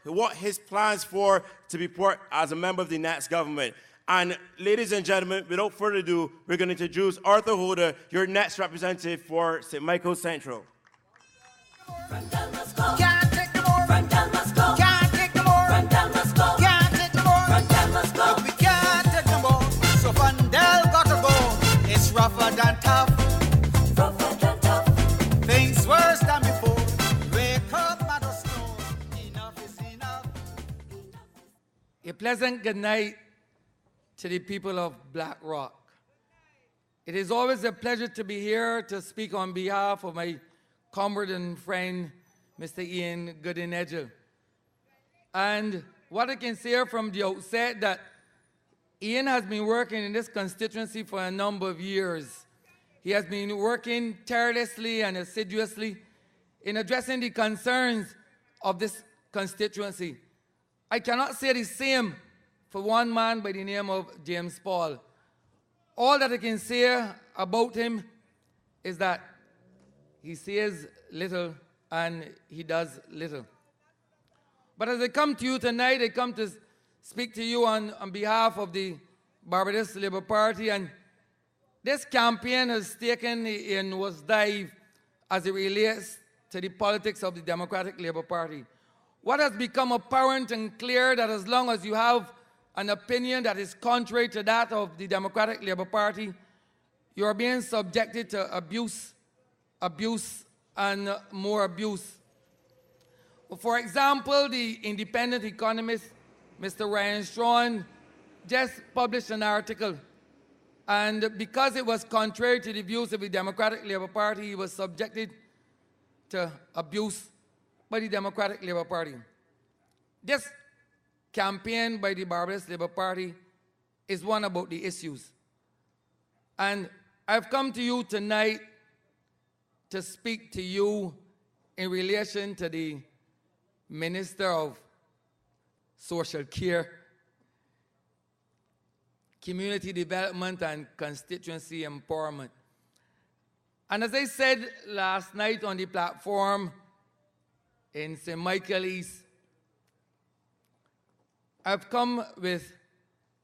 what his plans for to be put as a member of the next government. And ladies and gentlemen, without further ado, we're going to introduce Arthur Holder, your next representative for St. Michael Central. Can't take no more. Can't take no more. Can't take no more. We can't take no more. So Vandal got to go. It's rougher than tough. Things worse than before. Wake up, mother snow. Enough is enough. A pleasant good night to the people of Black Rock. It is always a pleasure to be here to speak on behalf of my comrade and friend, Mr. Ian Gooding-Edgell. And what I can say from the outset that Ian has been working in this constituency for a number of years. He has been working tirelessly and assiduously in addressing the concerns of this constituency. I cannot say the same for one man by the name of James Paul. All that I can say about him is that he says little and he does little. But as I come to you tonight, I come to speak to you on behalf of the Barbados Labour Party, and this campaign has taken a nosedive as it relates to the politics of the Democratic Labour Party. What has become apparent and clear that as long as you have an opinion that is contrary to that of the Democratic Labour Party, you are being subjected to abuse, and more abuse. For example, the independent economist, Mr. Ryan Strawn, just published an article, and because it was contrary to the views of the Democratic Labour Party, he was subjected to abuse by the Democratic Labour Party. This campaign by the Barbados Labour Party is one about the issues. And I've come to you tonight to speak to you in relation to the Minister of Social Care, Community Development and Constituency Empowerment. And as I said last night on the platform in St. Michael East, I've come with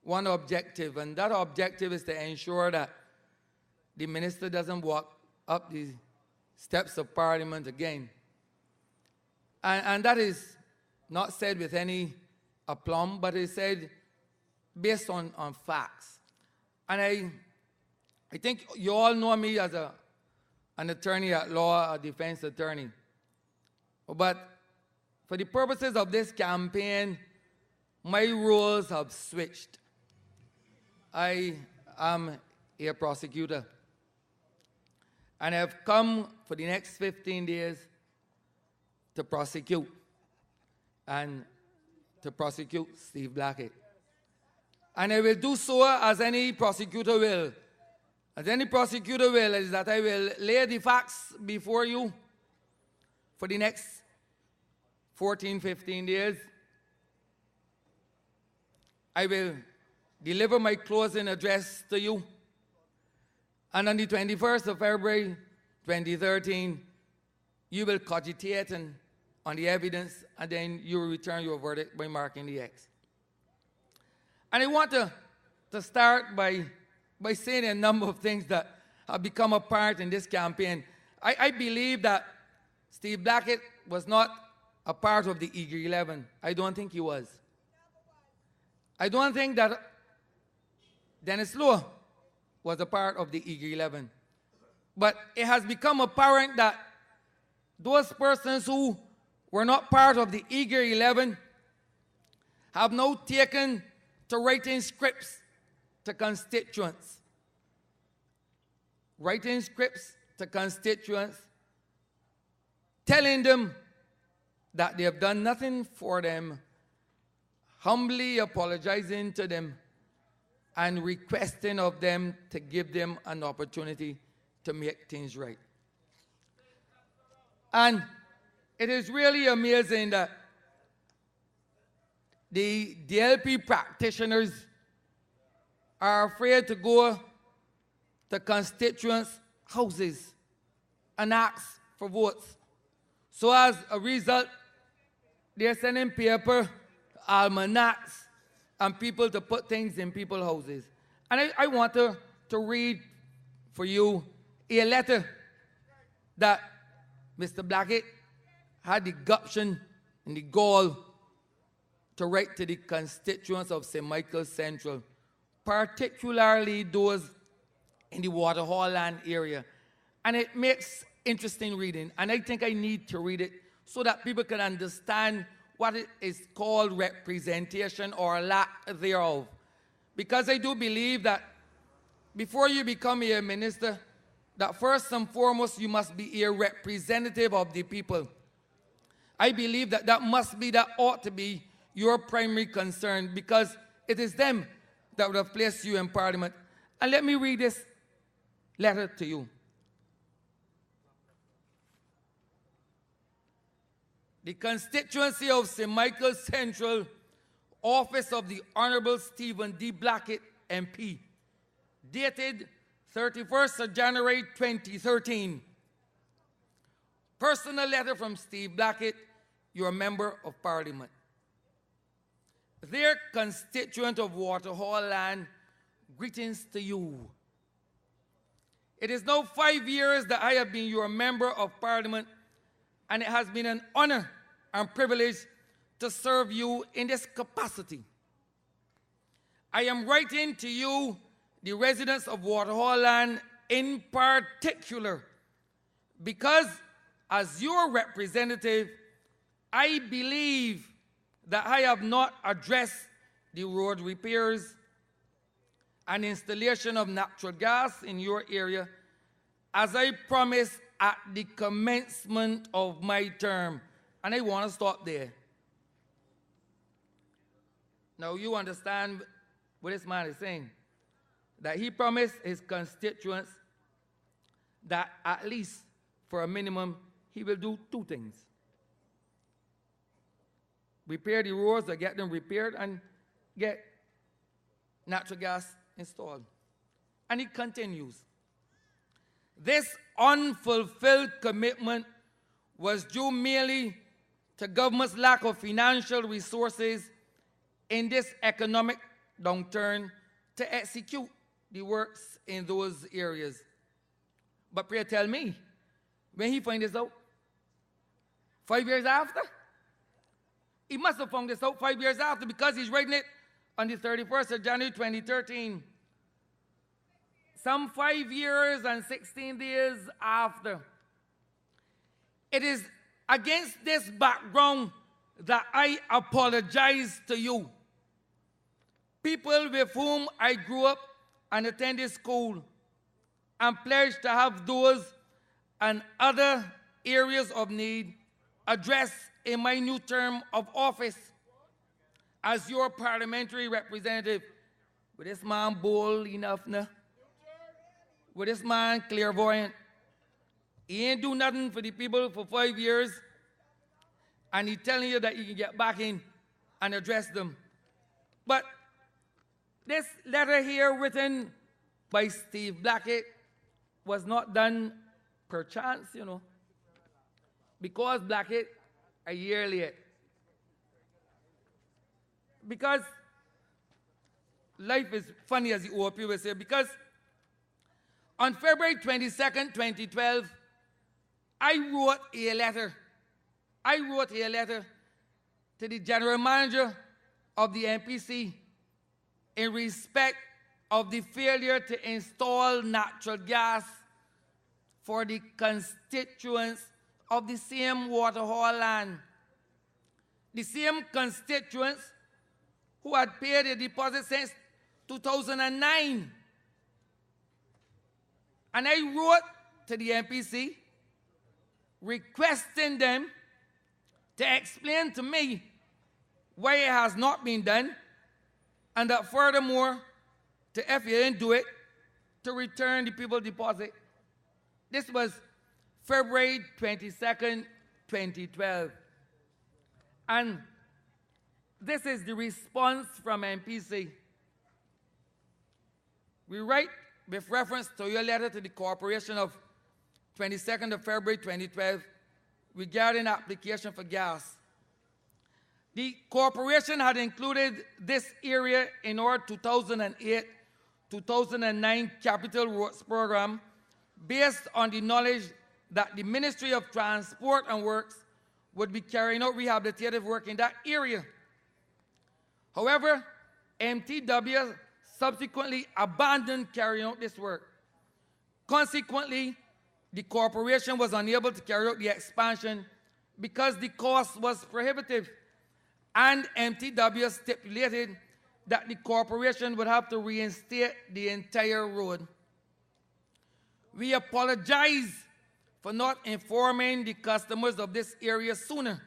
one objective, and that objective is to ensure that the minister doesn't walk up the steps of Parliament again. And that is not said with any aplomb, but it's said based on facts. And I think you all know me as an attorney at law, a defense attorney. But for the purposes of this campaign, my roles have switched. I am a prosecutor. And I've come for the next 15 days to prosecute, and to prosecute Steve Blackett. And I will do so as any prosecutor will. As any prosecutor will, is that I will lay the facts before you for the next 14, 15 days. I will deliver my closing address to you. And on the 21st of February, 2013, you will cogitate on the evidence, and then you will return your verdict by marking the X. And I want to start by saying a number of things that have become apparent in this campaign. I believe that Steve Blackett was not a part of the Eager 11. I don't think he was. I don't think that Dennis Lowe was a part of the Eager 11. But it has become apparent that those persons who were not part of the Eager 11 have now taken to writing scripts to constituents. Writing scripts to constituents, telling them that they have done nothing for them, humbly apologizing to them, and requesting of them to give them an opportunity to make things right. And it is really amazing that the DLP practitioners are afraid to go to constituents' houses and ask for votes. So as a result, they're sending paper, almanacs, and people to put things in people's houses. And I want to read for you a letter that Mr. Blackett had the gumption and the gall to write to the constituents of St. Michael Central, particularly those in the Waterhall Land area. And it makes interesting reading, and I think I need to read it so that people can understand what it is called representation or lack thereof. Because I do believe that before you become a minister, that first and foremost you must be a representative of the people. I believe that that ought to be your primary concern, because it is them that would have placed you in Parliament. And let me read this letter to you. The constituency of St. Michael Central, office of the Honorable Stephen D. Blackett, MP, dated 31st of January 2013. Personal letter from Steve Blackett, your Member of Parliament. Dear constituent of Waterhall Land, greetings to you. It is now 5 years that I have been your Member of Parliament, and it has been an honor and privilege to serve you in this capacity. I am writing to you, the residents of Waterhall Land in particular, because as your representative, I believe that I have not addressed the road repairs and installation of natural gas in your area as I promised at the commencement of my term. And I want to stop there. Now you understand what this man is saying. That he promised his constituents that at least for a minimum, he will do two things. Repair the roads or get them repaired and get natural gas installed. And he continues. This unfulfilled commitment was due merely to government's lack of financial resources in this economic downturn to execute the works in those areas. But pray tell me, when he find this out? 5 years after? He must have found this out 5 years after, because he's writing it on the 31st of January 2013. Some 5 years and 16 days after. It is against this background that I apologize to you, people with whom I grew up and attended school, and pledged to have those and other areas of need addressed in my new term of office as your parliamentary representative. With this man bold enough now? With this man clairvoyant? He ain't do nothing for the people for 5 years, and he telling you that you can get back in and address them. But this letter here written by Steve Blackett was not done per chance, you know, because Blackett a year late. Because life is funny, as the old people say, because on February 22nd, 2012, I wrote a letter to the general manager of the MPC in respect of the failure to install natural gas for the constituents of the same Waterhall Land. The same constituents who had paid a deposit since 2009. And I wrote to the MPC requesting them to explain to me why it has not been done, and that furthermore, if you didn't do it, to return the people's deposit. This was February 22nd, 2012. And this is the response from MPC. We write with reference to your letter to the corporation of 22nd of February 2012 regarding application for gas. The corporation had included this area in our 2008-2009 Capital Works Program based on the knowledge that the Ministry of Transport and Works would be carrying out rehabilitative work in that area. However, MTW subsequently abandoned carrying out this work. Consequently, the corporation was unable to carry out the expansion because the cost was prohibitive, and MTW stipulated that the corporation would have to reinstate the entire road. We apologize for not informing the customers of this area sooner,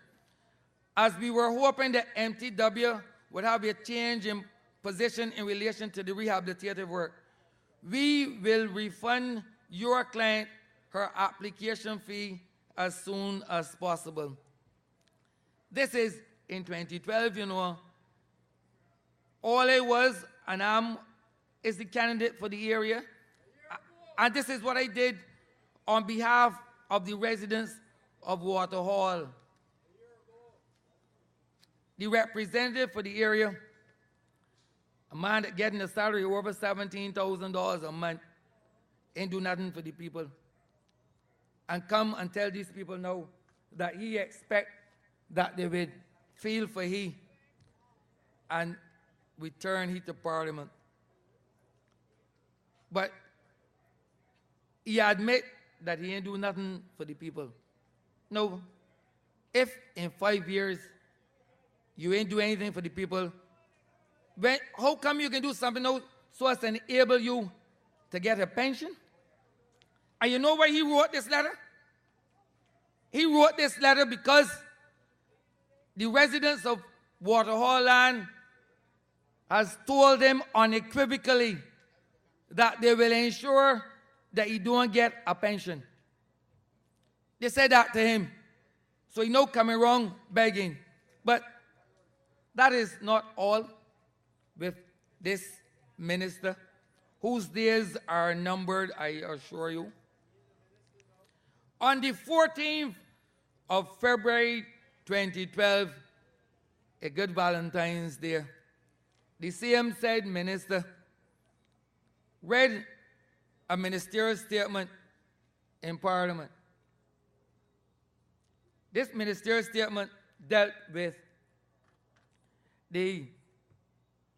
as we were hoping that MTW would have a change in position in relation to the rehabilitative work. We will refund your client her application fee as soon as possible. This is in 2012, you know. All I was, and is the candidate for the area. And this is what I did on behalf of the residents of Waterhall. The representative for the area, a man that getting a salary of over $17,000 a month, ain't do nothing for the people. And come and tell these people now that he expect that they will feel for he and return he to Parliament. But he admit that he ain't do nothing for the people. No, if in 5 years you ain't do anything for the people, how come you can do something now so as to enable you to get a pension? And you know why he wrote this letter? He wrote this letter because the residents of Waterhall Land has told him unequivocally that they will ensure that he don't get a pension. They said that to him. So he now coming wrong begging. But that is not all with this minister, whose days are numbered, I assure you. On the 14th of February 2012, a good Valentine's Day, the same said minister read a ministerial statement in Parliament. This ministerial statement dealt with the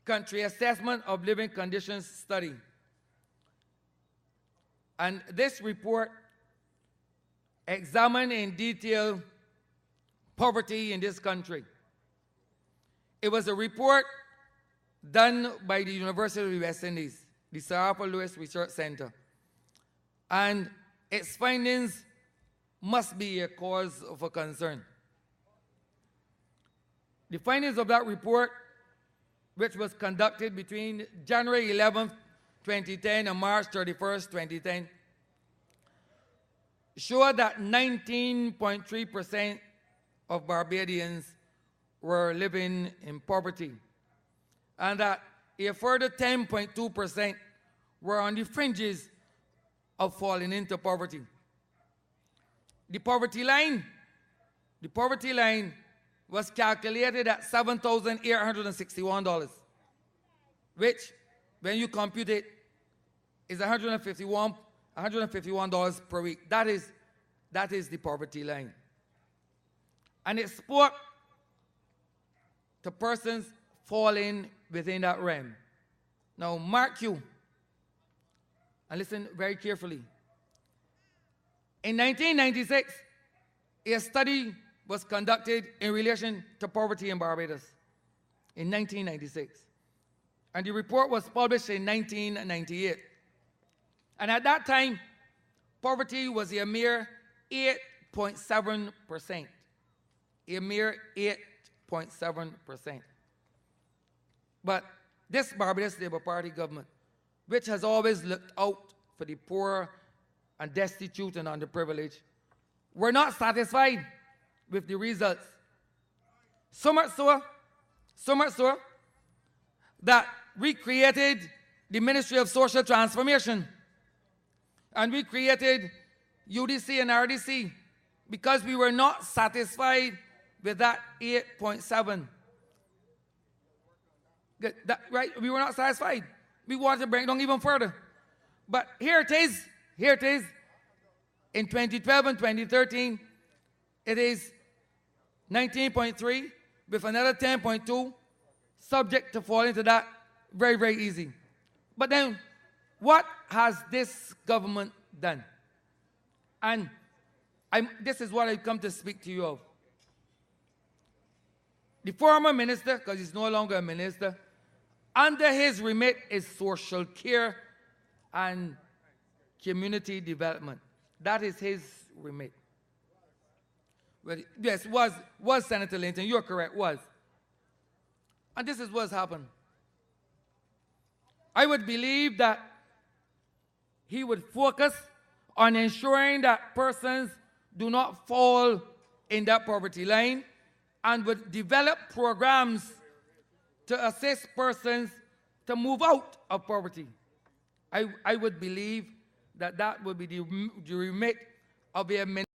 Country Assessment of Living Conditions Study. And this report examined in detail poverty in this country. It was a report done by the University of the West Indies, the Sir Arthur Lewis Research Center. And its findings must be a cause of concern. The findings of that report, which was conducted between January 11th, 2010 and March 31st, 2010, showed that 19.3% of Barbadians were living in poverty, and that a further 10.2% were on the fringes of falling into poverty. The poverty line was calculated at $7,861, which, when you compute it, is $151 per week. That is the poverty line. And it spoke to persons falling within that realm. Now, mark you, and listen very carefully. In 1996, a study was conducted in relation to poverty in Barbados in 1996. And the report was published in 1998. And at that time, poverty was a mere 8.7%. A mere 8.7%. But this Barbados Labour Party government, which has always looked out for the poor and destitute and underprivileged, were not satisfied with the results. So much so that we created the Ministry of Social Transformation, and we created UDC and RDC because we were not satisfied with that 8.7. Right? We were not satisfied. We wanted to bring it down even further. But here it is. Here it is. In 2012 and 2013, it is 19.3 with another 10.2, subject to fall into that. Very, very easy. But then, what has this government done? And this is what I've come to speak to you of. The former minister, because he's no longer a minister, under his remit is social care and community development. That is his remit. Well, yes, was Senator Linton, you're correct, was. And this is what's happened. I would believe that he would focus on ensuring that persons do not fall in that poverty line and would develop programs to assist persons to move out of poverty. I would believe that that would be the remit of a